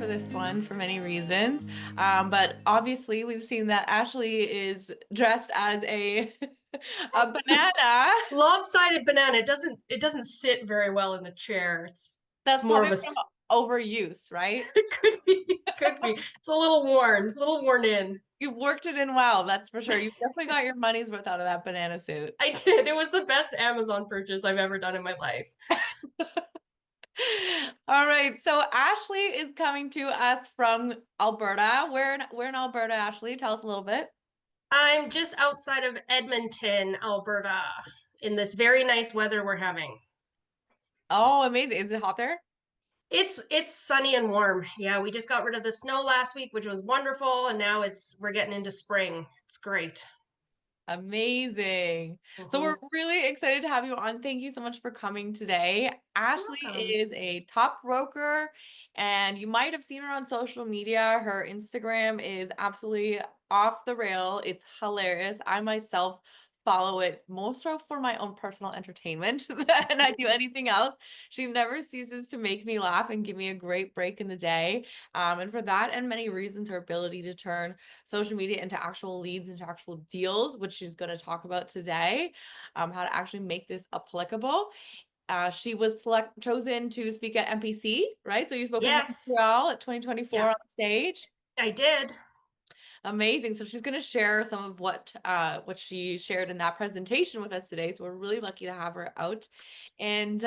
this one for many reasons. But obviously, we've seen that Ashleigh is dressed as a a banana. Lopsided banana. It doesn't sit very well in the chair. It's That's more of probably a from overuse, right? it could be. It's a little worn in. You've worked it in well, that's for sure. You've definitely got your money's worth out of that banana suit. I did. It was the best Amazon purchase I've ever done in my life. All right, so Ashleigh is coming to us from Alberta. Where in Alberta, Ashleigh? Tell us a little bit. I'm just outside of Edmonton, Alberta, in this very nice weather we're having. Oh, amazing. Is it hot there? It's sunny and warm. Yeah, we just got rid of the snow last week, which was wonderful, and now we're getting into spring. It's great. Amazing. So we're Hmm. really excited to have you on. Thank you so much for coming today. You're Ashleigh welcome. is a top broker, and you might have seen her on social media. Her Instagram is absolutely off the rail. It's hilarious. I myself follow it more so for my own personal entertainment than I do anything else. She never ceases to make me laugh and give me a great break in the day. And for that and many reasons, her ability to turn social media into actual leads, into actual deals, which she's going to talk about today, how to actually make this applicable. She was chosen to speak at MPC, right? So you spoke in Yes. Montreal at 2024 Yeah, on stage. I did. Amazing. So she's going to share some of what she shared in that presentation with us today. So we're really lucky to have her out. And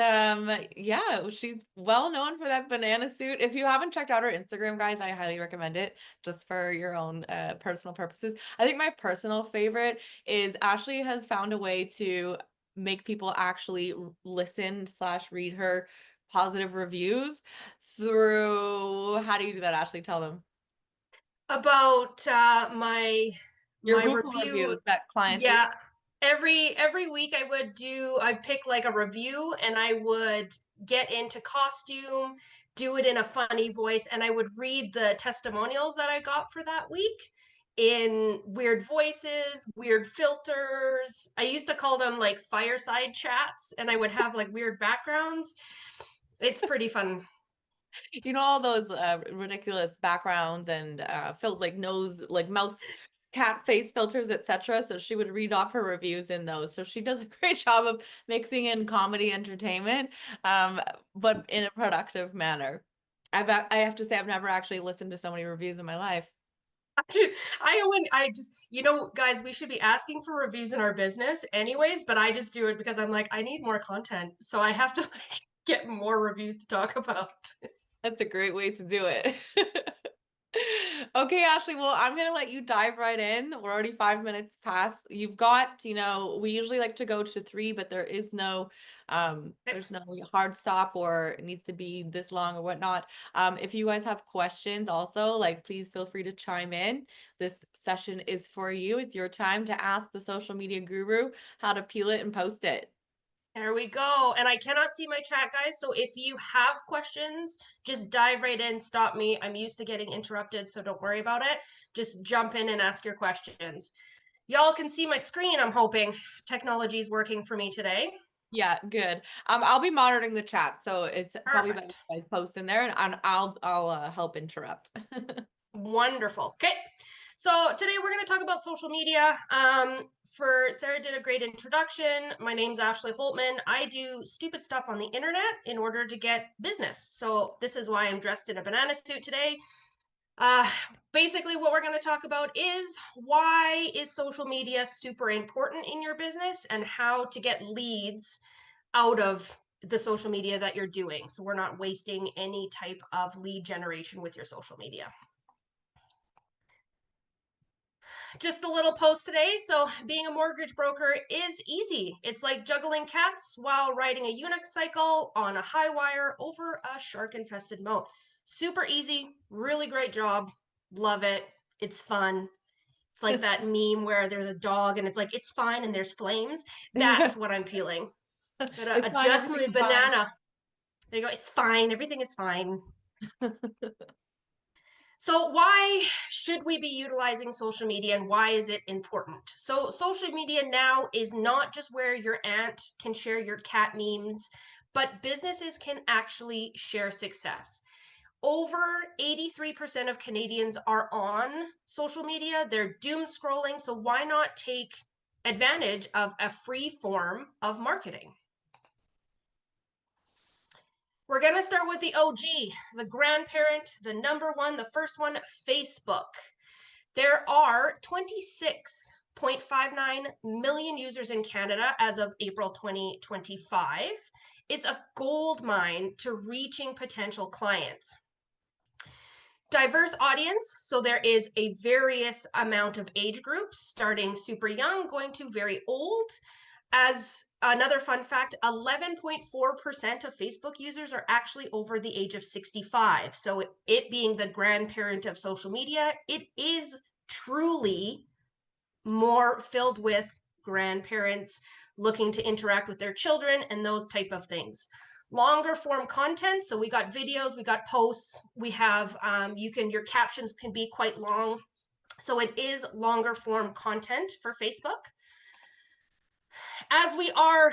yeah, she's well known for that banana suit. If you haven't checked out her Instagram, guys, I highly recommend it just for your own personal purposes. I think my personal favorite is Ashleigh has found a way to make people actually listen slash read her positive reviews through, how do you do that, Ashleigh? Tell them. About my Your my Google review. reviews that clients leave. Yeah, every week I'd pick like a review and I would get into costume, do it in a funny voice, and I would read the testimonials that I got for that week in weird voices, weird filters. I used to call them like fireside chats, and I would have like weird backgrounds. It's pretty fun. You know all those ridiculous backgrounds and filled like nose, like mouse, cat face filters, etc. So she would read off her reviews in those. So she does a great job of mixing in comedy entertainment, um, but in a productive manner. I have to say I've never actually listened to so many reviews in my life. I just, guys, we should be asking for reviews in our business anyways, but I just do it because I'm like, I need more content. So I have to like get more reviews to talk about. That's a great way to do it. Okay, Ashleigh, well, I'm gonna let you dive right in. We're already 5 minutes past. You've got, we usually like to go to three, but there's no hard stop or it needs to be this long or whatnot. If you guys have questions also, like please feel free to chime in. This session is for you. It's your time to ask the social media guru how to peel it and post it. There we go. And I cannot see my chat, guys. So if you have questions, just dive right in, stop me. I'm used to getting interrupted, so don't worry about it. Just jump in and ask your questions. Y'all can see my screen, I'm hoping. Technology's working for me today. Yeah, good. I'll be monitoring the chat, so it's probably better if Perfect. I post in there, and I'll help interrupt. Wonderful. Okay. So today we're going to talk about social media. For Sarah did a great introduction. My name's Ashleigh Holtman. I do stupid stuff on the internet in order to get business. So this is why I'm dressed in a banana suit today. Uh, Basically, what we're going to talk about is why is social media super important in your business and how to get leads out of the social media that you're doing. So we're not wasting any type of lead generation with your social media. Just a little post today. So, being a mortgage broker is easy. It's like juggling cats while riding a unicycle on a high wire over a shark infested moat. Super easy, really great job. Love it. It's fun. It's like that meme where there's a dog and it's like, it's fine and there's flames. That's what I'm feeling. Gotta It's fine, adjust everything my is fine. banana. There you go. It's fine. Everything is fine. So, why should we be utilizing social media and why is it important? So, social media now is not just where your aunt can share your cat memes, but businesses can actually share success. over 83% of Canadians are on social media. They're doom scrolling. So why not take advantage of a free form of marketing? We're going to start with the OG, the grandparent, the number one, the first one, Facebook. There are 26.59 million users in Canada as of April 2025. It's a gold mine to reaching potential clients. Diverse audience, so there is a various amount of age groups, starting super young, going to very old. As another fun fact, 11.4% of Facebook users are actually over the age of 65. So it being the grandparent of social media, it is truly more filled with grandparents looking to interact with their children and those type of things. Longer form content, so we got videos, we got posts, we have your captions can be quite long, so it is longer form content for Facebook. As we are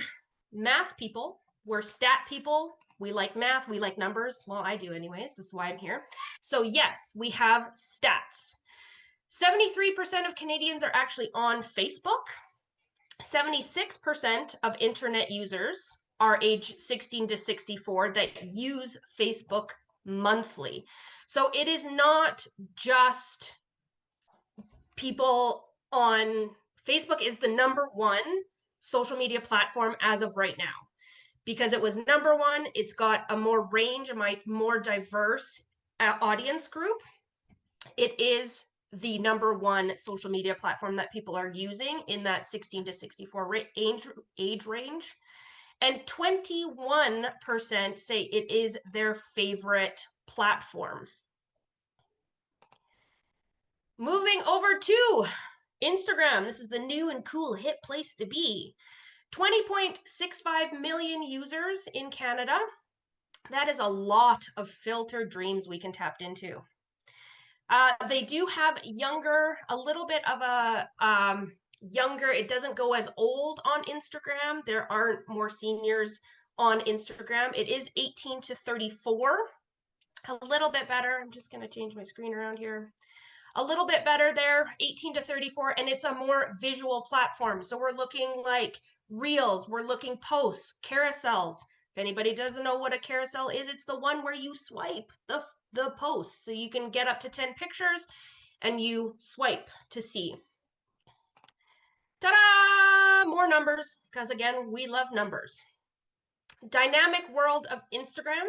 math people, we're stat people, we like math, we like numbers. Well, I do anyways, this is why I'm here. So yes, we have stats. 73% of Canadians are actually on Facebook. 76% of internet users are age 16 to 64 that use Facebook monthly. So it is not just people on Facebook is the number one social media platform as of right now. Because it was number one, it's got a more range, a more diverse audience group. It is the number one social media platform that people are using in that 16 to 64 age range. And 21% say it is their favorite platform. Moving over to Instagram. This is the new and cool hip place to be. 20.65 million users in Canada. That is a lot of filtered dreams we can tap into. They do have a little bit of a younger, it doesn't go as old on Instagram. There aren't more seniors on Instagram. It is 18 to 34. A little bit better. I'm just going to change my screen around here. A little bit better there, 18 to 34, and it's a more visual platform. So we're looking like reels, we're looking posts, carousels. If anybody doesn't know what a carousel is, it's the one where you swipe the posts. So you can get up to 10 pictures and you swipe to see. Ta-da! More numbers, because again, we love numbers. Dynamic world of Instagram.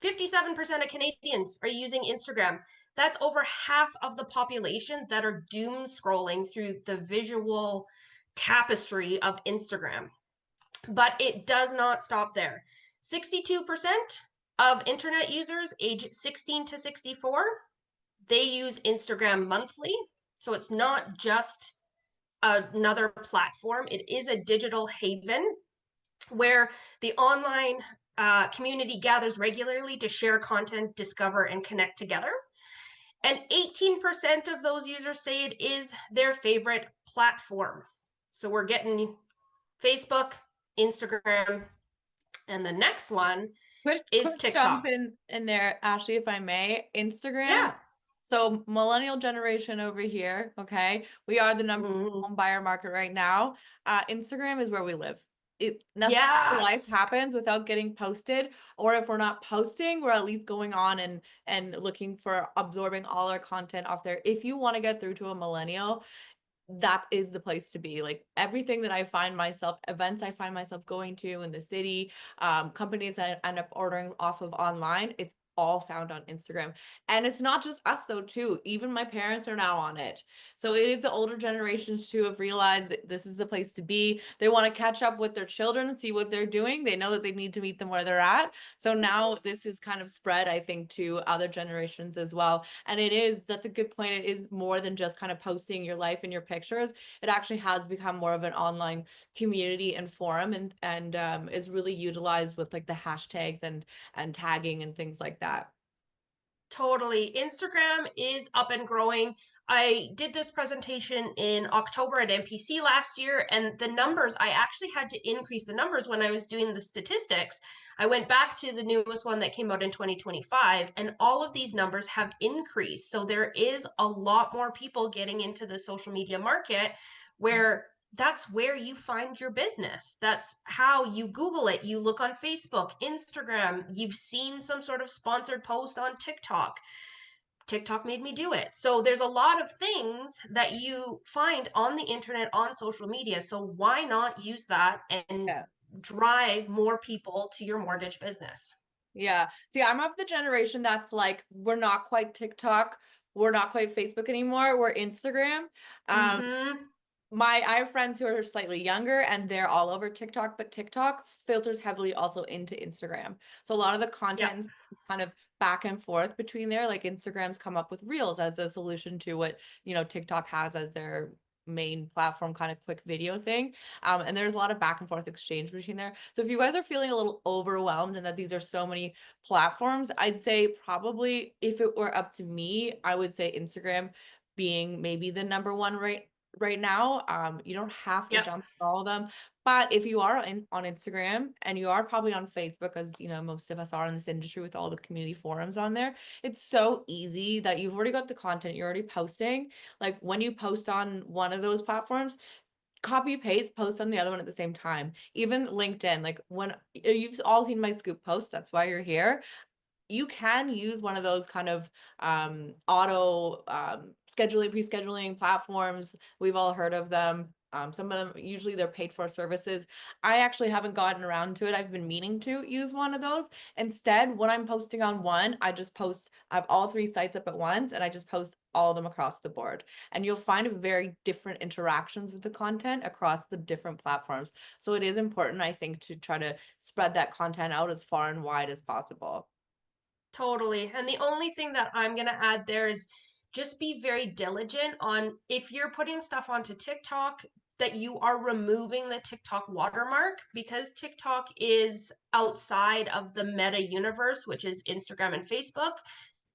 57% of Canadians are using Instagram. That's over half of the population that are doom scrolling through the visual tapestry of Instagram. But it does not stop there. 62% of internet users age 16 to 64, they use Instagram monthly. So it's not just another platform. It is a digital haven where the online community gathers regularly to share content, discover, and connect together. And 18% of those users say it is their favorite platform. So we're getting Facebook, Instagram, and the next one is Quick jump TikTok. in there, Ashley, if I may. Instagram. Yeah. So millennial generation over here, okay? We are the number one home buyer market right now. Instagram is where we live. Nothing in life Yes. happens without getting posted, or if we're not posting, we're at least going on and looking for absorbing all our content off there. If you want to get through to a millennial, that is the place to be. Like everything that I find myself, events I find myself going to in the city, companies I end up ordering off of online, it's all found on Instagram. And it's not just us though, too. Even my parents are now on it. So it is the older generations too have realized that this is the place to be. They want to catch up with their children, see what they're doing. They know that they need to meet them where they're at. So now this is kind of spread, I think, to other generations as well. And that's a good point. It is more than just kind of posting your life and your pictures. It actually has become more of an online community and forum, and is really utilized with like the hashtags and tagging and things like that. Totally. Instagram is up and growing. I did this presentation in October at NPC last year, and the numbers, I actually had to increase the numbers when I was doing the statistics. I went back to the newest one that came out in 2025, and all of these numbers have increased. So there is a lot more people getting into the social media market where that's where you find your business. That's how you Google it. You look on Facebook, Instagram, you've seen some sort of sponsored post on TikTok. TikTok made me do it. So there's a lot of things that you find on the internet, on social media. So why not use that and Yeah. drive more people to your mortgage business? Yeah. See, I'm of the generation that's like, we're not quite TikTok, we're not quite Facebook anymore, we're Instagram. Um, Mm-hmm. I have friends who are slightly younger and they're all over TikTok, but TikTok filters heavily also into Instagram. So a lot of the Yep. content is kind of back and forth between there. Like Instagram's come up with Reels as a solution to what, TikTok has as their main platform kind of quick video thing. And there's a lot of back and forth exchange between there. So if you guys are feeling a little overwhelmed and that these are so many platforms, I'd say probably if it were up to me, I would say Instagram being maybe the number one right now. You don't have to Yep. jump on all of them, but if you are on Instagram and you are probably on Facebook, as most of us are in this industry with all the community forums on there, it's so easy that you've already got the content you're already posting. Like when you post on one of those platforms, copy paste post on the other one at the same time. Even LinkedIn, like when you've all seen my scoop post, that's why you're here. You can use one of those kind of auto scheduling, pre-scheduling platforms. We've all heard of them. Some of them, usually they're paid for services. I actually haven't gotten around to it. I've been meaning to use one of those. Instead, when I'm posting on one, I have all three sites up at once and I just post all of them across the board. And you'll find very different interactions with the content across the different platforms. So it is important, I think, to try to spread that content out as far and wide as possible. Totally. And the only thing that I'm going to add there is just be very diligent on if you're putting stuff onto TikTok, that you are removing the TikTok watermark because TikTok is outside of the meta universe, which is Instagram and Facebook.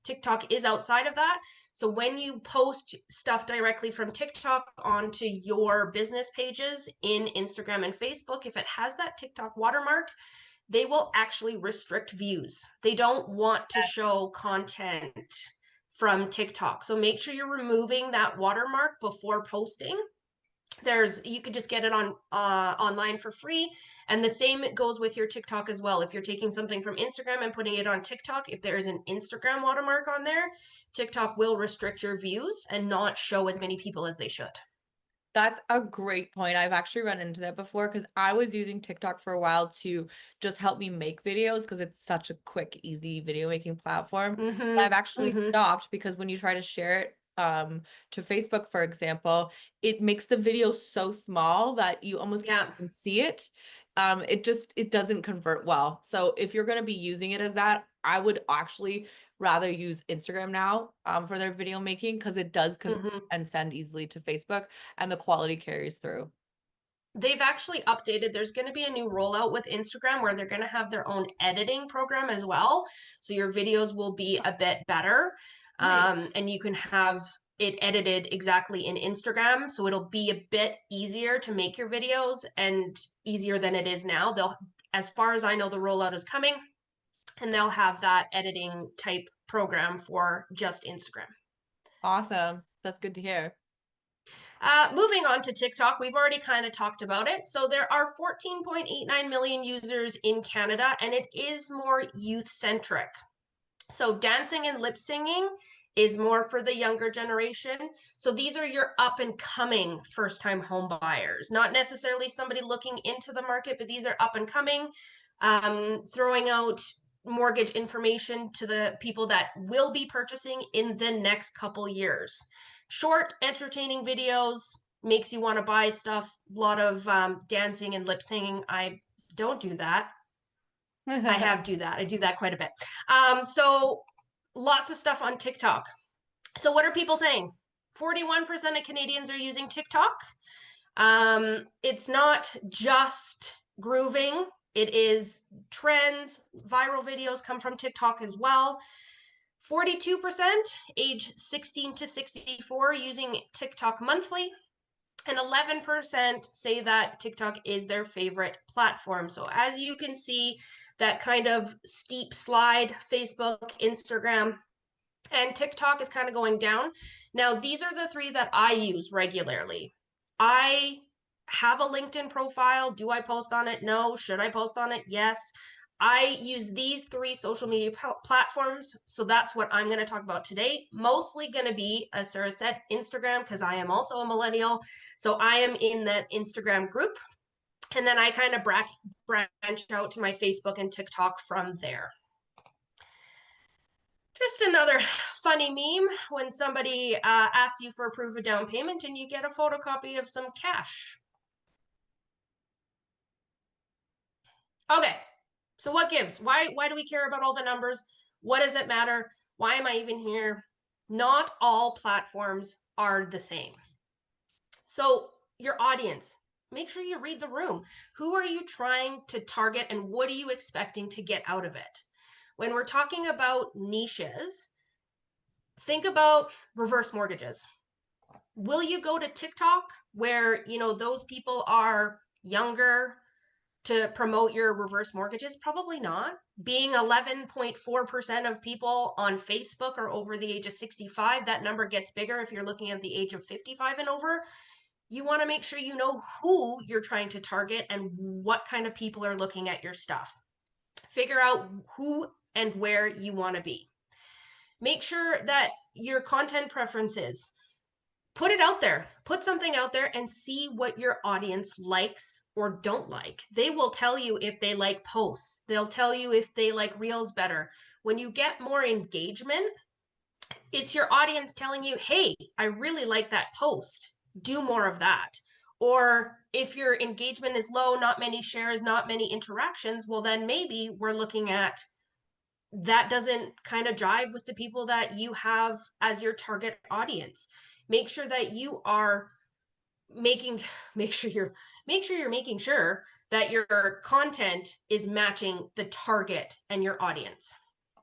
TikTok is outside of that. So when you post stuff directly from TikTok onto your business pages in Instagram and Facebook, if it has that TikTok watermark, they will actually restrict views. They don't want to show content from TikTok. So make sure you're removing that watermark before posting. You could just get it on online for free, and the same goes with your TikTok as well. If you're taking something from Instagram and putting it on TikTok, if there is an Instagram watermark on there, TikTok will restrict your views and not show as many people as they should. That's a great point. I've actually run into that before because I was using TikTok for a while to just help me make videos because it's such a quick, easy video making platform. But I've Mm-hmm. actually Mm-hmm. stopped because when you try to share it to Facebook, for example, it makes the video so small that you almost can't Yeah. even see it. It doesn't convert well. So if you're going to be using it as that, I would actually rather use Instagram now for their video making because it does convert Mm-hmm. and send easily to Facebook and the quality carries through. They've actually updated. There's going to be a new rollout with Instagram where they're going to have their own editing program as well. So your videos will be a bit better. Nice. And you can have it edited exactly in Instagram. So it'll be a bit easier to make your videos and easier than it is now. As far as I know, the rollout is coming and they'll have that editing type program for just Instagram. Awesome. That's good to hear. Moving on to TikTok, we've already kind of talked about it. So there are 14.89 million users in Canada, and it is more youth centric. So dancing and lip singing is more for the younger generation. So these are your up and coming first time home buyers, not necessarily somebody looking into the market, but these are up and coming, throwing out mortgage information to the people that will be purchasing in the next couple years. Short, entertaining videos makes you want to buy stuff. A lot of dancing and lip singing. I don't do that. I do that quite a bit. So lots of stuff on TikTok. So what are people saying? 41% of Canadians are using TikTok. It's not just grooving. It is trends. Viral videos come from TikTok as well. 42% age 16 to 64 using TikTok monthly, and 11% say that TikTok is their favorite platform. So as you can see, that kind of steep slide, Facebook, Instagram, and TikTok is kind of going down. Now, these are the three that I use regularly. I have a LinkedIn profile. Do I post on it? No. Should I post on it? Yes. I use these three social media platforms. So that's what I'm going to talk about today. Mostly going to be, as Sarah said, Instagram, because I am also a millennial. So I am in that Instagram group. And then I kind of branch out to my Facebook and TikTok from there. Just another funny meme when somebody asks you for a proof of down payment and you get a photocopy of some cash. Okay, so what gives? Why do we care about all the numbers? What does it matter? Why am I even here? Not all platforms are the same. So your audience, make sure you read the room. Who are you trying to target and what are you expecting to get out of it? When we're talking about niches, think about reverse mortgages. Will you go to TikTok where, those people are younger to promote your reverse mortgages? Probably not. Being 11.4% of people on Facebook are over the age of 65, that number gets bigger if you're looking at the age of 55 and over. You want to make sure you know who you're trying to target and what kind of people are looking at your stuff. Figure out who and where you want to be. Make sure that your content preferences, put it out there, put something out there and see what your audience likes or don't like. They will tell you if they like posts. They'll tell you if they like reels better. When you get more engagement, it's your audience telling you, hey, I really like that post. Do more of that. Or if your engagement is low, not many shares, not many interactions, well, then maybe we're looking at that doesn't kind of jive with the people that you have as your target audience. Make sure that you are making make sure you're making sure that your content is matching the target and your audience.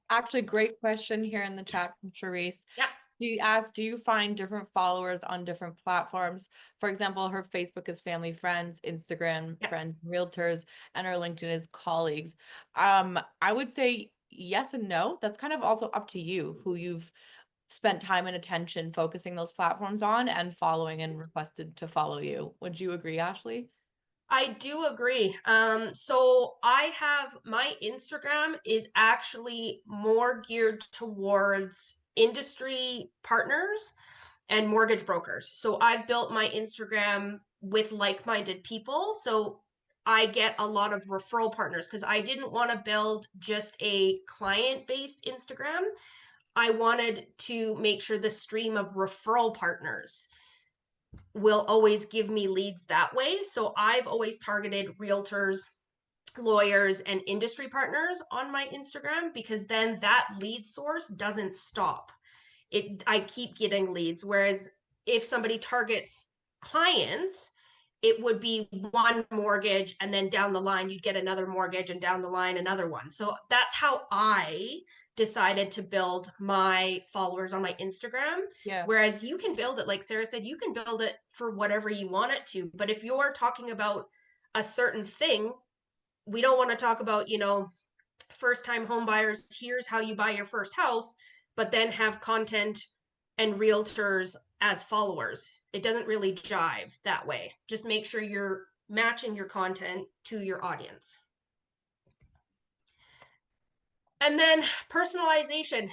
Actually, great question here in the chat from Charisse. Yeah, She asked, do you find different followers on different platforms? For example, her Facebook is family friends, Instagram yeah. friends, realtors, and her LinkedIn is colleagues. I would say yes and no. That's kind of also up to you who you've spent time and attention focusing those platforms on and following and requested to follow you. Would you agree, Ashleigh? I do agree. So I have my Instagram is actually more geared towards industry partners and mortgage brokers. So I've built my Instagram with like-minded people. So I get a lot of referral partners because I didn't want to build just a client-based Instagram. I wanted to make sure the stream of referral partners will always give me leads that way. So I've always targeted realtors, lawyers, and industry partners on my Instagram because then that lead source doesn't stop. I keep getting leads. Whereas if somebody targets clients, it would be one mortgage and then down the line you'd get another mortgage and down the line another one. So that's how I decided to build my followers on my Instagram. Yeah. Whereas you can build it, like Sarah said, you can build it for whatever you want it to. But if you're talking about a certain thing, we don't want to talk about, first time home buyers, here's how you buy your first house, but then have content and realtors as followers. It doesn't really jive that way. Just make sure you're matching your content to your audience. And then personalization.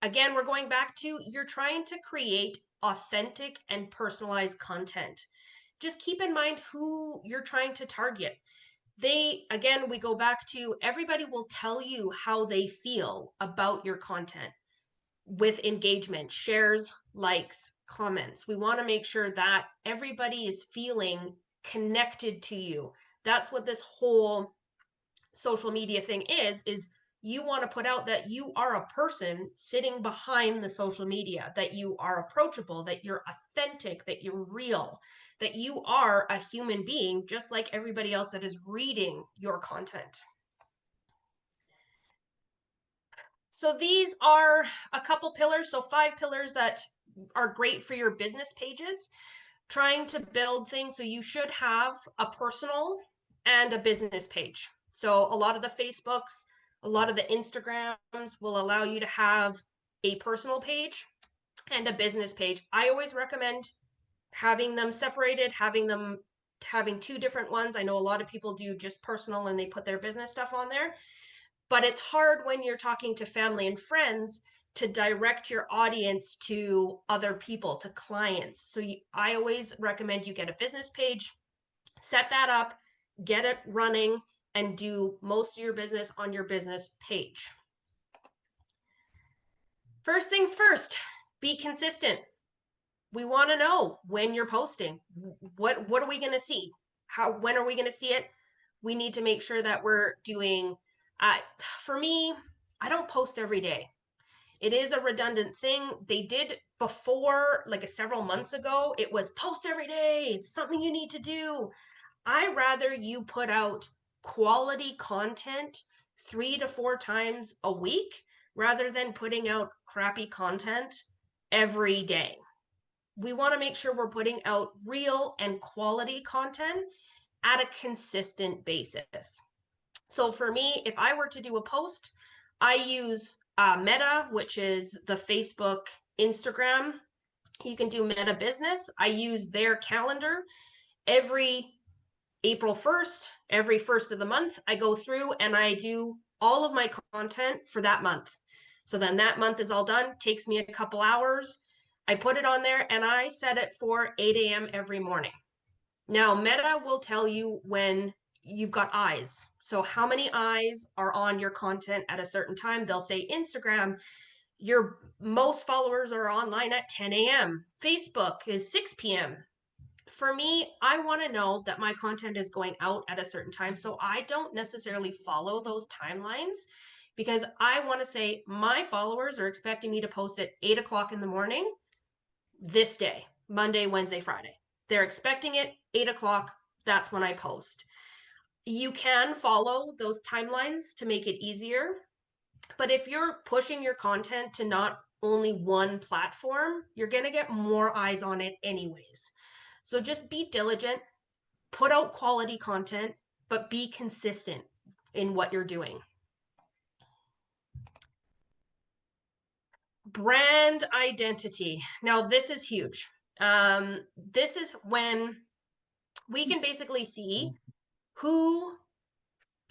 Again, we're going back to you're trying to create authentic and personalized content. Just keep in mind who you're trying to target. Again, we go back to everybody will tell you how they feel about your content with engagement, shares, likes, comments. We want to make sure that everybody is feeling connected to you. That's what this whole social media thing is you want to put out that you are a person sitting behind the social media, that you are approachable, that you're authentic, that you're real, that you are a human being just like everybody else that is reading your content. So these are a couple pillars, so 5 pillars that are great for your business pages. Trying to build things, so you should have a personal and a business page. So a lot of the Facebooks, a lot of the Instagrams will allow you to have a personal page and a business page. I always recommend having them separated, having two different ones. I know a lot of people do just personal and they put their business stuff on there, but it's hard when you're talking to family and friends to direct your audience to other people, to clients. So I always recommend you get a business page, set that up, get it running, and do most of your business on your business page. First things first, be consistent. We want to know when you're posting. What are we going to see? When are we going to see it? We need to make sure that we're doing for me, I don't post every day. It is a redundant thing. They did before, like several months ago, it was post every day. It's something you need to do. I rather you put out quality content 3 to 4 times a week rather than putting out crappy content every day. We want to make sure we're putting out real and quality content at a consistent basis. So for me, if I were to do a post, I use Meta, which is the Facebook, Instagram. You can do Meta Business. I use their calendar every April 1st, every first of the month. I go through and I do all of my content for that month. So then that month is all done, takes me a couple hours. I put it on there and I set it for 8 a.m. every morning. Now, Meta will tell you when you've got eyes. So, how many eyes are on your content at a certain time? They'll say Instagram, your most followers are online at 10 a.m. Facebook is 6 p.m. For me, I want to know that my content is going out at a certain time. So, I don't necessarily follow those timelines because I want to say my followers are expecting me to post at 8 o'clock in the morning this day, Monday, Wednesday, Friday. They're expecting it 8 o'clock. That's when I post. You can follow those timelines to make it easier. But if you're pushing your content to not only one platform, you're going to get more eyes on it anyways. So just be diligent, put out quality content, but be consistent in what you're doing. Brand identity. Now, this is huge. This is when we can basically see who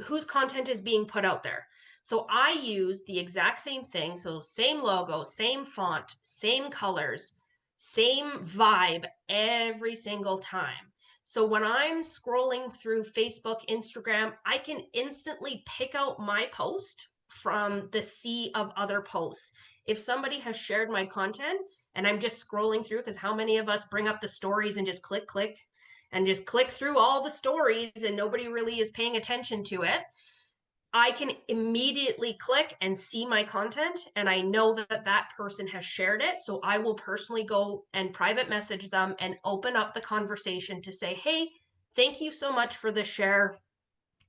whose content is being put out there. So I use the exact same thing. So same logo, same font, same colors, same vibe every single time. So when I'm scrolling through Facebook, Instagram, I can instantly pick out my post from the sea of other posts. If somebody has shared my content and I'm just scrolling through, because how many of us bring up the stories and just click and just click through all the stories and nobody really is paying attention to it? I can immediately click and see my content and I know that that person has shared it. So I will personally go and private message them and open up the conversation to say, hey, thank you so much for the share.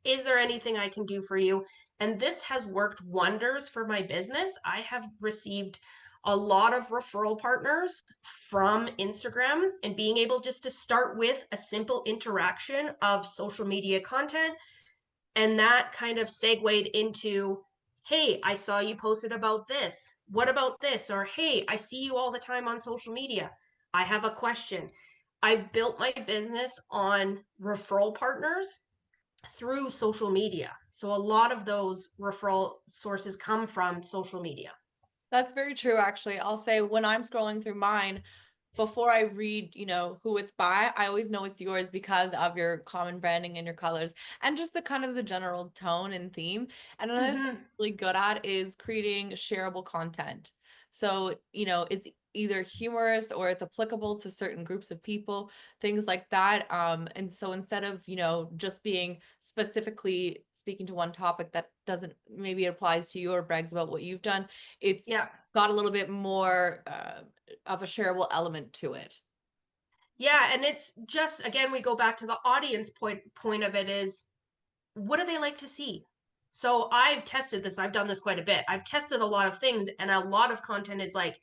Is there anything I can do for you? And this has worked wonders for my business. I have received a lot of referral partners from Instagram, and being able just to start with a simple interaction of social media content. And that kind of segued into, hey, I saw you posted about this. What about this? Or, hey, I see you all the time on social media. I have a question. I've built my business on referral partners through social media. So a lot of those referral sources come from social media. That's very true, actually. I'll say when I'm scrolling through mine, before I read, who it's by, I always know it's yours because of your common branding and your colors and just the kind of the general tone and theme. And another thing Mm-hmm. I'm really good at is creating shareable content. So, it's either humorous or it's applicable to certain groups of people, things like that. And so instead of, just being specifically speaking to one topic that doesn't maybe it applies to you or brags about what you've done, it's Yeah. got a little bit more of a shareable element to it. Yeah. And it's just, again, we go back to the audience point of it is, what do they like to see? So I've tested this. I've done this quite a bit. I've tested a lot of things, and a lot of content is like,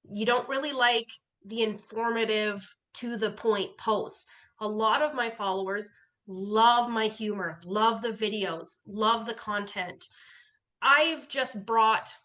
you don't really like the informative, to the point posts. A lot of my followers love my humor, love the videos, love the content. I've just brought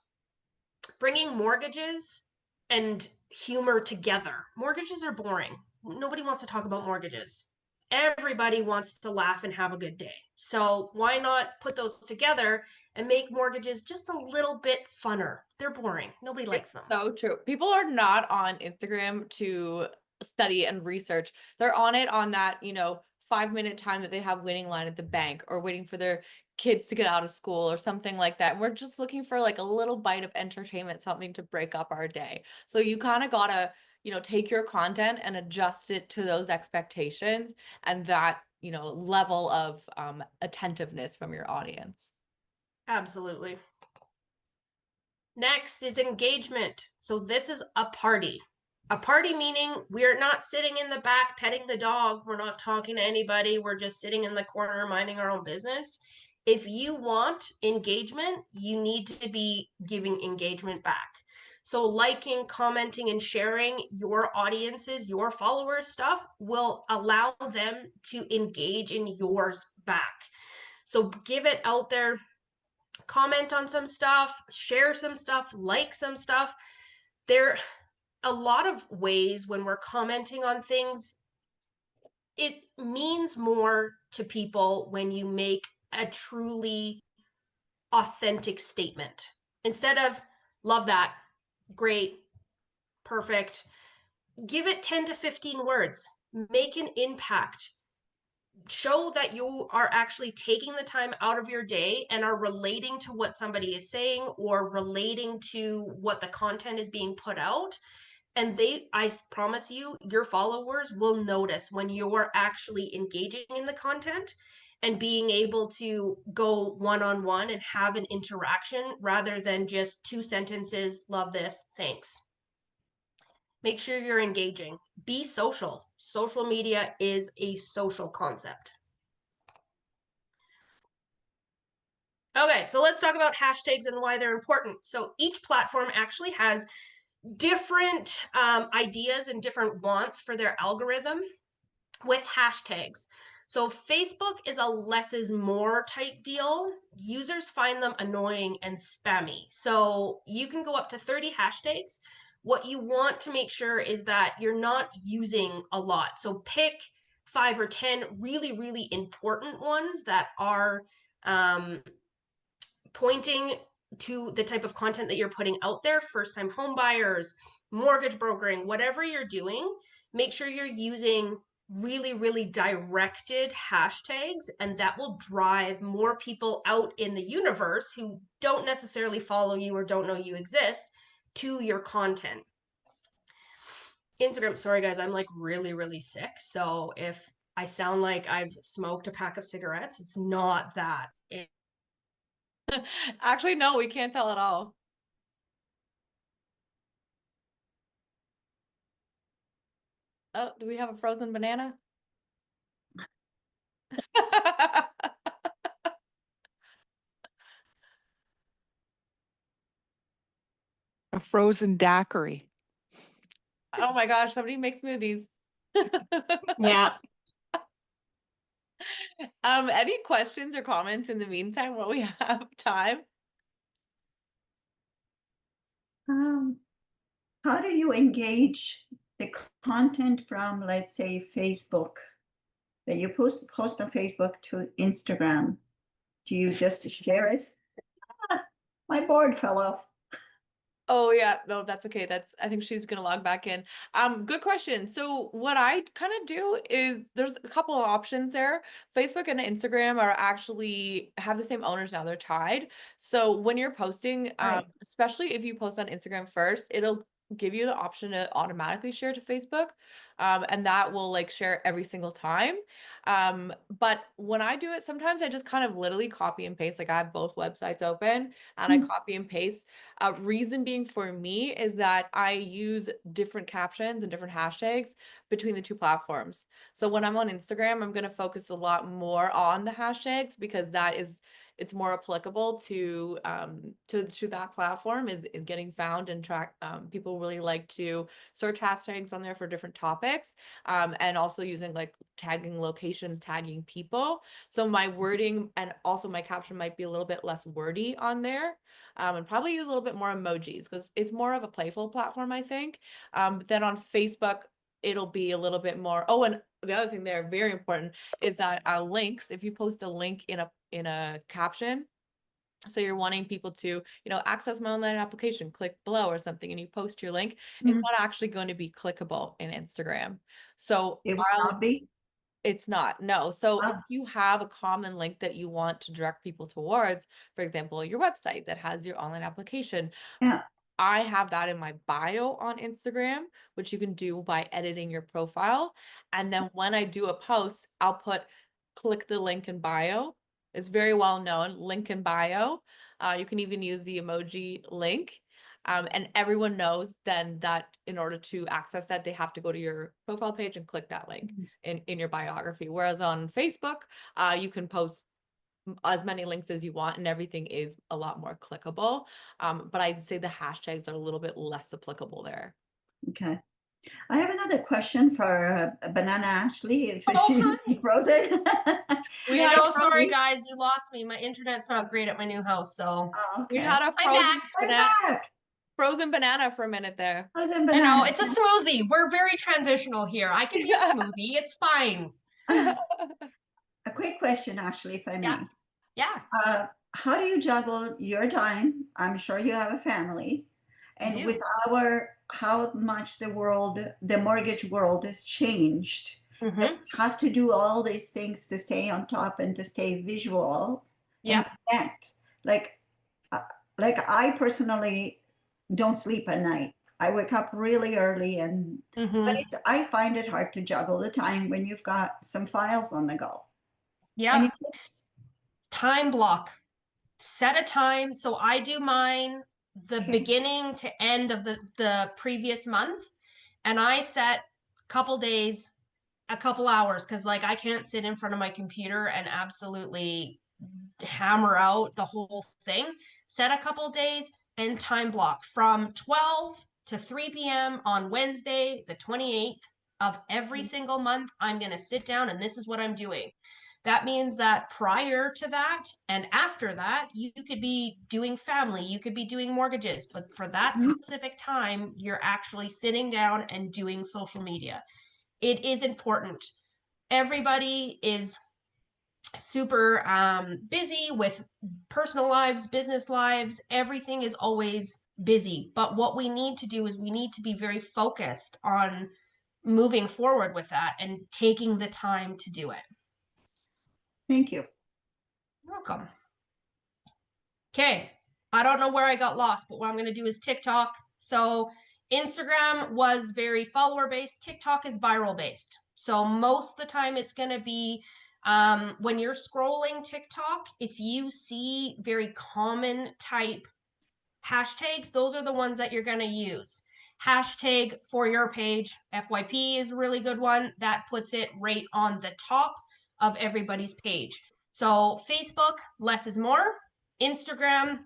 bringing mortgages and humor together. Mortgages are boring. Nobody wants to talk about mortgages. Everybody wants to laugh and have a good day. So why not put those together and make mortgages just a little bit funner? They're boring. Nobody It's likes them. so true. People are not on Instagram to study and research. They're on it on that, 5-minute time that they have waiting line at the bank or waiting for their kids to get out of school or something like that. We're just looking for like a little bite of entertainment, something to break up our day. So you kind of gotta, take your content and adjust it to those expectations and that, level of attentiveness from your audience. Absolutely. Next is engagement. So this is a party. A party meaning we're not sitting in the back petting the dog. We're not talking to anybody. We're just sitting in the corner minding our own business. If you want engagement, you need to be giving engagement back. So liking, commenting, and sharing your audiences, your followers' stuff will allow them to engage in yours back. So give it out there, comment on some stuff, share some stuff, like some stuff. There are a lot of ways when we're commenting on things, it means more to people when you make a truly authentic statement instead of love that, great, perfect. Give it 10 to 15 words, make an impact, show that you are actually taking the time out of your day and are relating to what somebody is saying or relating to what the content is being put out. And I promise you, your followers will notice when you're actually engaging in the content and being able to go one-on-one and have an interaction rather than just 2 sentences, love this, thanks. Make sure you're engaging. Be social. Social media is a social concept. Okay, so let's talk about hashtags and why they're important. So each platform actually has different ideas and different wants for their algorithm with hashtags. So Facebook is a less is more type deal. Users find them annoying and spammy. So you can go up to 30 hashtags. What you want to make sure is that you're not using a lot. So pick 5 or 10 really, really important ones that are pointing to the type of content that you're putting out there, first time home buyers, mortgage brokering, whatever you're doing, make sure you're using really, really directed hashtags, and that will drive more people out in the universe who don't necessarily follow you or don't know you exist to your content. Instagram, sorry guys, I'm like really, really sick. So if I sound like I've smoked a pack of cigarettes, it's not that. Actually, no, we can't tell at all. Oh, do we have a frozen banana? A frozen daiquiri. Oh my gosh, somebody make smoothies. Yeah. Any questions or comments in the meantime while we have time? Um, how do you engage the content from, let's say, Facebook that you post on Facebook to Instagram? Do you just share it? Ah, my board fell off. Oh yeah, no, that's okay. I think she's gonna log back in. Good question. So what I kind of do is there's a couple of options there. Facebook and Instagram are actually have the same owners now, they're tied. So when you're posting, Right. especially if you post on Instagram first, it'll give you the option to automatically share to Facebook. And that will like share every single time. But when I do it, sometimes I just kind of literally copy and paste. Like I have both websites open and I copy and paste. Reason being for me is that I use different captions and different hashtags between the two platforms. So when I'm on Instagram, I'm going to focus a lot more on the hashtags because that is it's more applicable to that platform is in getting found and track. People really like to search hashtags on there for different topics, and also using like tagging locations, tagging people. So my wording and also my caption might be a little bit less wordy on there, and probably use a little bit more emojis because it's more of a playful platform, I think. But then on Facebook, it'll be a little bit more. Oh, and the other thing there, very important, is that links. If you post a link in a caption, so you're wanting people to, access my online application, click below or something, and you post your link, it's not actually going to be clickable in Instagram. So It will not be. it's not, no. So if Ah. you have a common link that you want to direct people towards, for example, your website that has your online application, Yeah. I have that in my bio on Instagram, which you can do by editing your profile. And then when I do a post, I'll put click the link in bio. It's very well known, link in bio. You can even use the emoji link. And everyone knows then that in order to access that, they have to go to your profile page and click that link in your biography. Whereas on Facebook, you can post as many links as you want and everything is a lot more clickable. But I'd say the hashtags are a little bit less applicable there. Okay. I have another question for Banana Ashleigh if Oh, she's hi. frozen. We I had know, a sorry frozen, guys, you lost me. My internet's not great at my new house, so Oh, we okay. had a I'm back. I'm banana, back. frozen banana for a minute there. Frozen I know, banana. it's a smoothie. We're very transitional here. I can be a smoothie. It's fine. A quick question, Ashley, if I may. Yeah. How do you juggle your time? I'm sure you have a family, and do. with how much the mortgage world has changed. Mm-hmm. You have to do all these things to stay on top and to stay visual and Yeah. connect. Like I personally don't sleep at night. I wake up really early, but Mm-hmm. I find it hard to juggle the time when you've got some files on the go. Yeah. Any tips? Time block. Set a time. So I do mine the Okay. beginning to end of the previous month. And I set a couple days, a couple hours, because like I can't sit in front of my computer and absolutely hammer out the whole thing. Set a couple days and time block from 12 to 3 p.m. on Wednesday, the 28th of every single month. I'm going to sit down and this is what I'm doing. That means that prior to that and after that, you could be doing family, you could be doing mortgages, but for that specific time, you're actually sitting down and doing social media. It is important. Everybody is super busy with personal lives, business lives. Everything is always busy. But what we need to do is we need to be very focused on moving forward with that and taking the time to do it. Thank you. You're welcome. Okay, I don't know where I got lost, but what I'm going to do is TikTok. So Instagram was very follower based. TikTok is viral based. So most of the time it's going to be when you're scrolling TikTok, if you see very common type hashtags, those are the ones that you're going to use. Hashtag for your page, FYP is a really good one. That puts it right on the top of everybody's page. So Facebook, less is more. Instagram,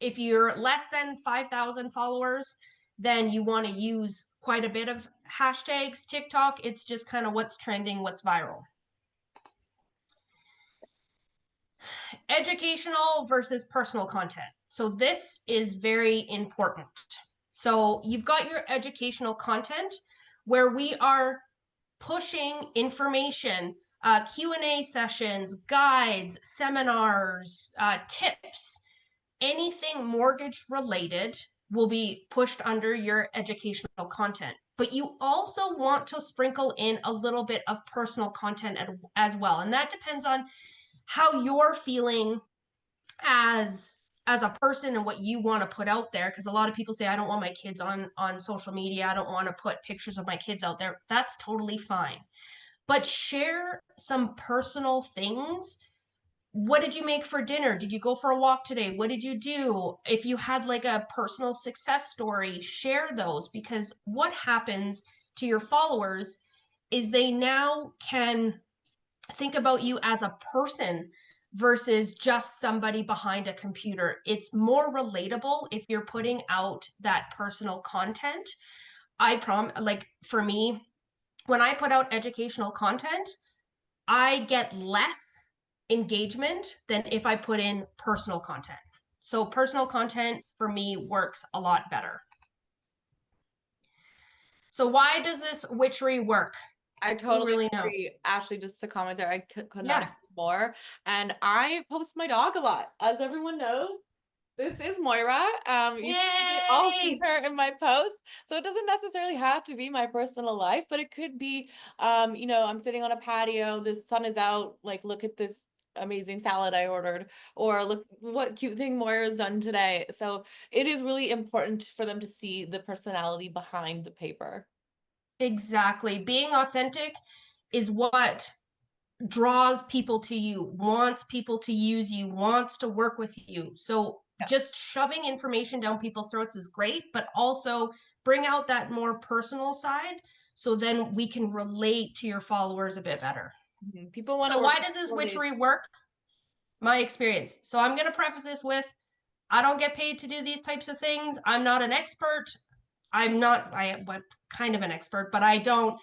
if you're less than 5,000 followers, then you want to use quite a bit of hashtags. TikTok, it's just kind of what's trending, what's viral. Educational versus personal content. So this is very important. So you've got your educational content where we are pushing information, Q&A sessions, guides, seminars, tips, anything mortgage related will be pushed under your educational content. But you also want to sprinkle in a little bit of personal content as well. And that depends on how you're feeling as a person and what you want to put out there, because a lot of people say I don't want my kids on social media, I don't want to put pictures of my kids out there. That's totally fine, but share some personal things. What did you make for dinner? Did you go for a walk today? What did you do? If you had like a personal success story, share those, because what happens to your followers is they now can think about you as a person versus just somebody behind a computer. It's more relatable if you're putting out that personal content. Like for me, when I put out educational content, I get less engagement than if I put in personal content. So personal content for me works a lot better. So why does this witchery work? I totally really know. agree. Ashley, just to comment there, I could not Yeah. agree more. And I post my dog a lot. As everyone knows, this is Moira. You can all see Yay! her in my posts. So it doesn't necessarily have to be my personal life, but it could be, I'm sitting on a patio, the sun is out, like, look at this amazing salad I ordered, or look what cute thing Moira's done today. So it is really important for them to see the personality behind the paper. Exactly. Being authentic is what draws people to you, wants people to use you, wants to work with you. So Yeah. just shoving information down people's throats is great, but also bring out that more personal side so then we can relate to your followers a bit better. People want to So work why does this with witchery work? My experience. So I'm going to preface this with I don't get paid to do these types of things. I'm not an expert. I am kind of an expert, but I don't,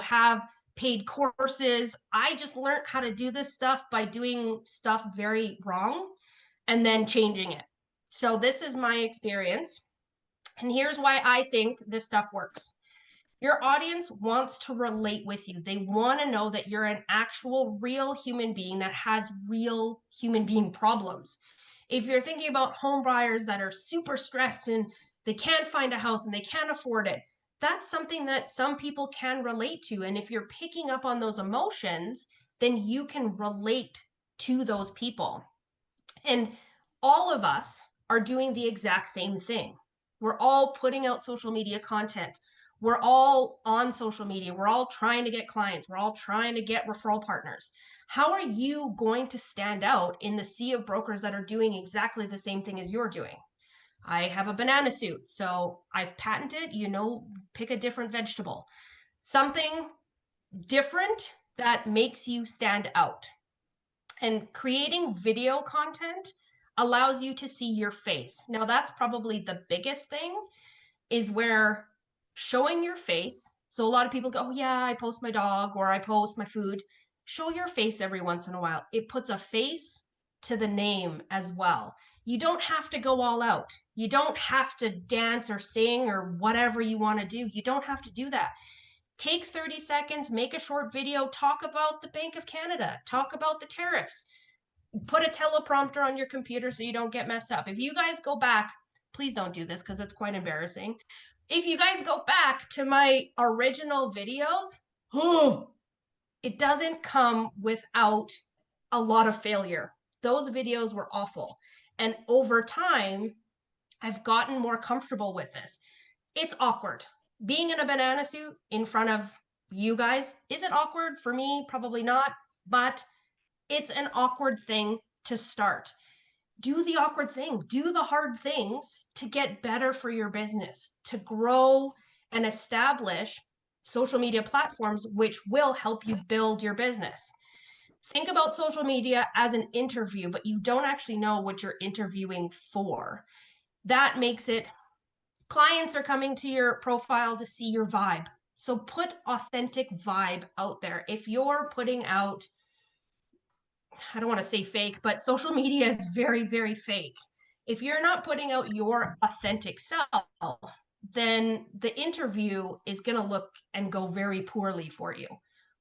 have paid courses. I just learned how to do this stuff by doing stuff very wrong and then changing it. So this is my experience. And here's why I think this stuff works. Your audience wants to relate with you. They want to know that you're an actual real human being that has real human being problems. If you're thinking about home buyers that are super stressed and they can't find a house and they can't afford it, that's something that some people can relate to. And if you're picking up on those emotions, then you can relate to those people. And all of us are doing the exact same thing. We're all putting out social media content. We're all on social media. We're all trying to get clients. We're all trying to get referral partners. How are you going to stand out in the sea of brokers that are doing exactly the same thing as you're doing? I have a banana suit, so I've patented, pick a different vegetable. Something different that makes you stand out. And creating video content allows you to see your face. Now, that's probably the biggest thing, is where showing your face. So a lot of people go, oh, yeah, I post my dog or I post my food. Show your face every once in a while. It puts a face to the name as well. You don't have to go all out. You don't have to dance or sing or whatever you want to do. You don't have to do that. Take 30 seconds, make a short video, talk about the Bank of Canada, talk about the tariffs, put a teleprompter on your computer so you don't get messed up. If you guys go back, please don't do this because it's quite embarrassing. If you guys go back to my original videos, it doesn't come without a lot of failure. Those videos were awful. And over time, I've gotten more comfortable with this. It's awkward. Being in a banana suit in front of you guys, is it awkward? For me, probably not, but it's an awkward thing to start. Do the awkward thing, do the hard things to get better for your business, to grow and establish social media platforms, which will help you build your business. Think about social media as an interview, but you don't actually know what you're interviewing for. That makes it, clients are coming to your profile to see your vibe. So put authentic vibe out there. If you're putting out, I don't want to say fake, but social media is very, very fake. If you're not putting out your authentic self, then the interview is going to look and go very poorly for you.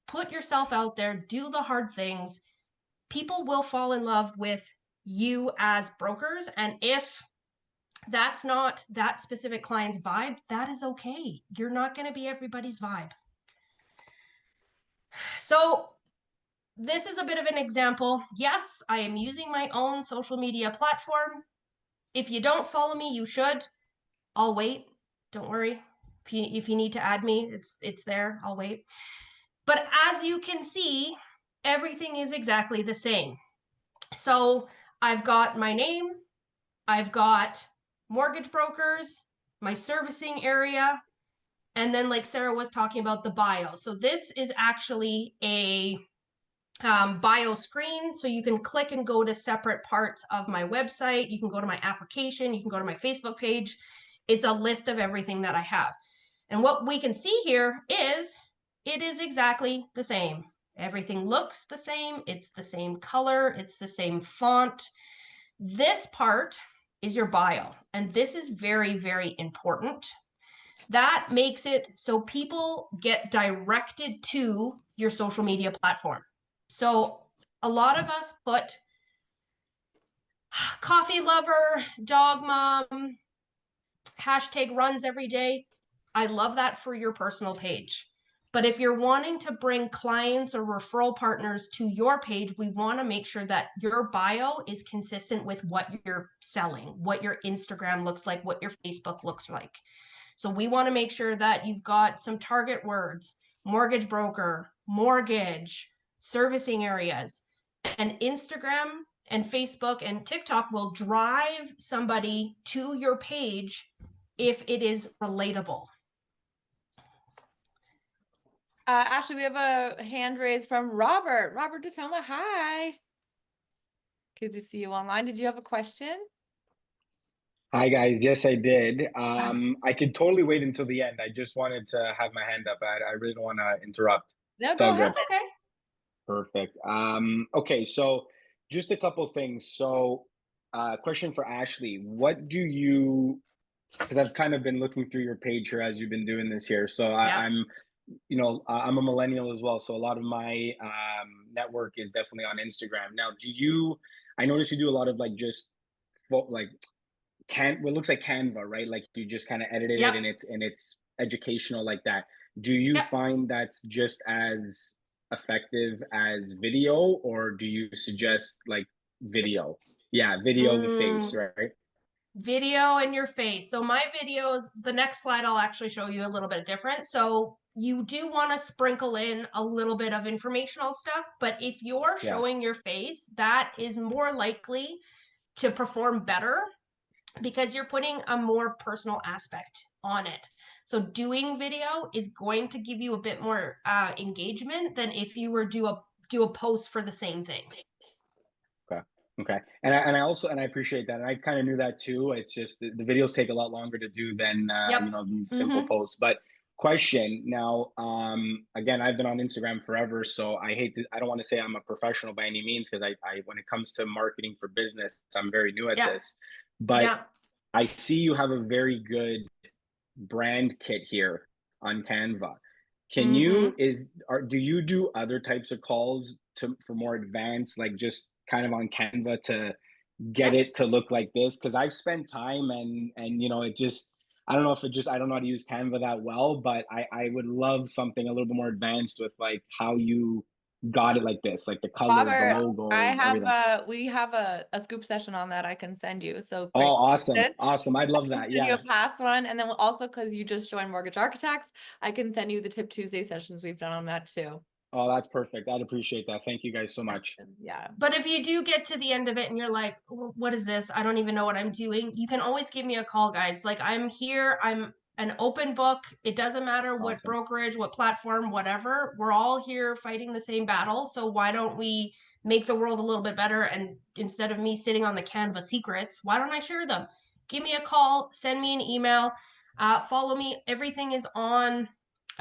Put yourself out there, do the hard things. People will fall in love with you as brokers. And if that's not that specific client's vibe, that is okay. You're not going to be everybody's vibe. So this is a bit of an example. Yes, I am using my own social media platform. If you don't follow me, you should. I'll wait. Don't worry. If you need to add me, it's there. I'll wait. But as you can see, everything is exactly the same. So I've got my name, I've got mortgage brokers, my servicing area, and then like Sarah was talking about the bio. So this is actually a bio screen. So you can click and go to separate parts of my website. You can go to my application. You can go to my Facebook page. It's a list of everything that I have. And what we can see here is it is exactly the same. Everything looks the same. It's the same color. It's the same font. This part is your bio. And this is very, very important. That makes it so people get directed to your social media platform. So a lot of us put coffee lover, dog mom, hashtag runs every day. I love that for your personal page. But if you're wanting to bring clients or referral partners to your page, we want to make sure that your bio is consistent with what you're selling, what your Instagram looks like, what your Facebook looks like. So we want to make sure that you've got some target words, mortgage broker, mortgage, servicing areas, and Instagram and Facebook and TikTok will drive somebody to your page if it is relatable. Ashley, we have a hand raised from Robert. Robert Tatoma, hi. Good to see you online. Did you have a question? Hi guys, yes I did. I could totally wait until the end. I just wanted to have my hand up. I really don't want to interrupt. No, It's go all ahead. good. That's okay. Perfect. Okay, so just a couple things. So, question for Ashleigh. What do you, because I've kind of been looking through your page here as you've been doing this here. So Yeah. I'm a millennial as well. So a lot of my network is definitely on Instagram. Now, I notice you do a lot of like just like what looks like Canva, right? Like you just kind of edited Yep. it and it's educational like that. Do you Yep. find that's just as effective as video, or do you suggest like video? Yeah, video, the face, right? Video in your face. So my videos, the next slide, I'll actually show you a little bit different. So you do want to sprinkle in a little bit of informational stuff, but if you're Yeah. showing your face, that is more likely to perform better because you're putting a more personal aspect on it. So doing video is going to give you a bit more engagement than if you were do a post for the same thing. Okay. Okay. And I appreciate that. And I kind of knew that too. It's just the videos take a lot longer to do than Yep. these simple Mhm. posts. But question now, again, I've been on Instagram forever, so I don't want to say I'm a professional by any means, because I when it comes to marketing for business, I'm very new at Yep. this. But Yeah. I see you have a very good brand kit here on Canva. Can you do you do other types of calls for more advanced, like just kind of on Canva to get Yeah. it to look like this? Because I've spent time and it just, I don't know if I don't know how to use Canva that well, but I would love something a little bit more advanced with like how you got it like this, like the colors, the Robert, logos, everything. we have a scoop session on that I can send you. So Oh, great. awesome. Good. Awesome. I'd love I can that. send you Yeah. a past one, and then also because you just joined Mortgage Architects, I can send you the Tip Tuesday sessions we've done on that too. Oh, that's perfect. I'd appreciate that. Thank you guys so much. Yeah. But if you do get to the end of it and you're like, what is this? I don't even know what I'm doing. You can always give me a call, guys. Like, I'm here. I'm an open book. It doesn't matter what Awesome. brokerage, what platform, whatever. We're all here fighting the same battle. So why don't we make the world a little bit better? And instead of me sitting on the Canva secrets, why don't I share them? Give me a call, send me an email, follow me. Everything is on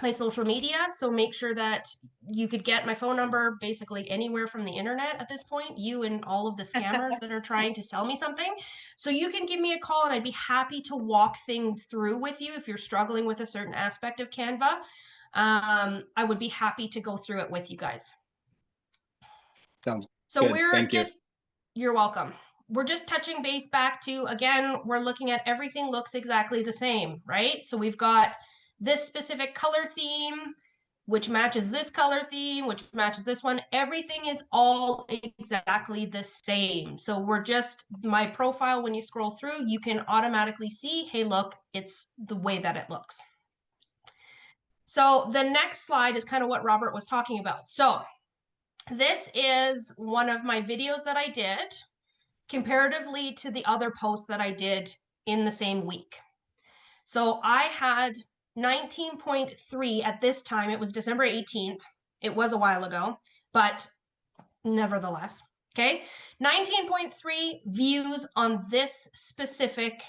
my social media. So make sure that you could get my phone number basically anywhere from the internet at this point, you and all of the scammers that are trying to sell me something. So you can give me a call and I'd be happy to walk things through with you if you're struggling with a certain aspect of Canva. I would be happy to go through it with you guys. Sounds So good. Thank you. You're welcome. We're just touching base back to, again, we're looking at everything looks exactly the same, right? So we've got this specific color theme, which matches this color theme, which matches this one. Everything is all exactly the same. So we're just, my profile, when you scroll through, you can automatically see, hey, look, it's the way that it looks. So the next slide is kind of what Robert was talking about. So this is one of my videos that I did comparatively to the other posts that I did in the same week. So I had 19.3 at this time. It was December 18th. It was a while ago, but nevertheless. Okay, 19.3 views on this specific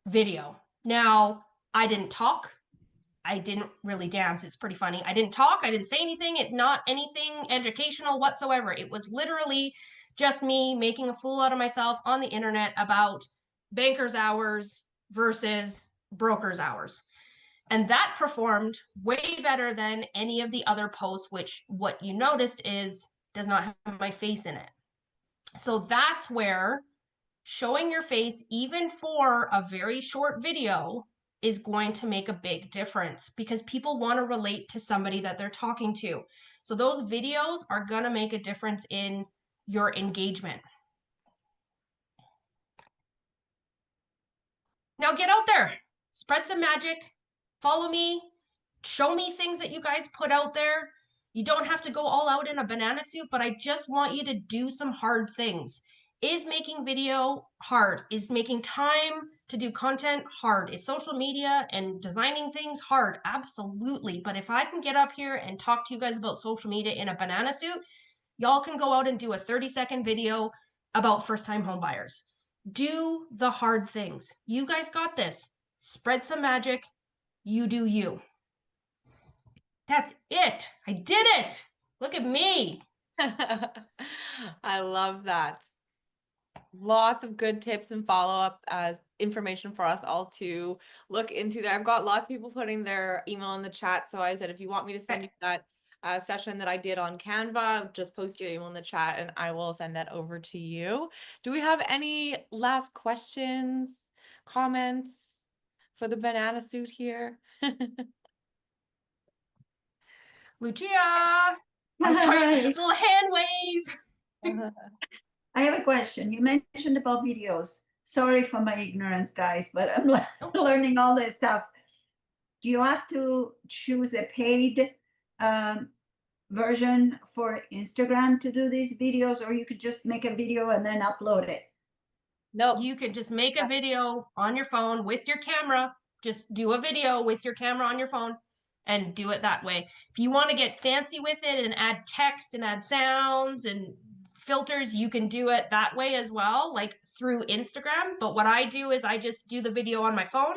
video. Now, I didn't talk. I didn't really dance. It's pretty funny. I didn't talk. I didn't say anything. It's not anything educational whatsoever. It was literally just me making a fool out of myself on the internet about banker's hours versus broker's hours. And that performed way better than any of the other posts, which what you noticed is does not have my face in it. So that's where showing your face, even for a very short video, is going to make a big difference because people want to relate to somebody that they're talking to. So those videos are going to make a difference in your engagement. Now get out there, spread some magic, follow me, show me things that you guys put out there. You don't have to go all out in a banana suit, but I just want you to do some hard things. Is making video hard? Is making time to do content hard? Is social media and designing things hard? Absolutely. But if I can get up here and talk to you guys about social media in a banana suit, y'all can go out and do a 30-second video about first-time home buyers. Do the hard things. You guys got this. Spread some magic. You do you. That's it. I did it. Look at me. I love that. Lots of good tips and follow-up information for us all to look into there. I've got lots of people putting their email in the chat. So I said, if you want me to send you that session that I did on Canva, just post your email in the chat and I will send that over to you. Do we have any last questions, comments for the banana suit here? Lucia. I'm sorry. Little hand wave. I have a question. You mentioned about videos. Sorry for my ignorance, guys, but I'm learning all this stuff. Do you have to choose a paid version for Instagram to do these videos, or you could just make a video and then upload it? No. You can just make a video on your phone with your camera. Just do a video with your camera on your phone and do it that way. If you want to get fancy with it and add text and add sounds and filters, you can do it that way as well, like through Instagram. But what I do is I just do the video on my phone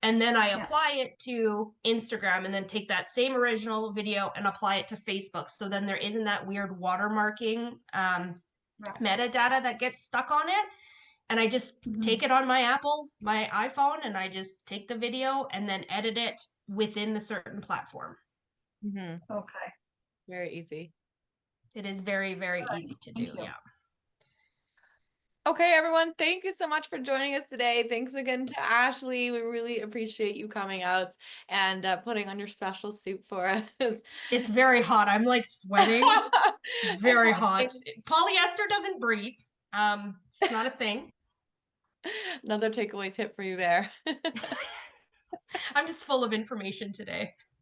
and then I apply it to Instagram and then take that same original video and apply it to Facebook. So then there isn't that weird watermarking metadata that gets stuck on it. And I just take it on my iPhone, and I just take the video and then edit it within the certain platform. Okay. Very easy. It is very, very easy to do. Yeah. Okay, everyone, thank you so much for joining us today. Thanks again to Ashleigh. We really appreciate you coming out and putting on your special suit for us. It's very hot. I'm like sweating. It's very hot. Polyester doesn't breathe. It's not a thing. Another takeaway tip for you there. I'm just full of information today.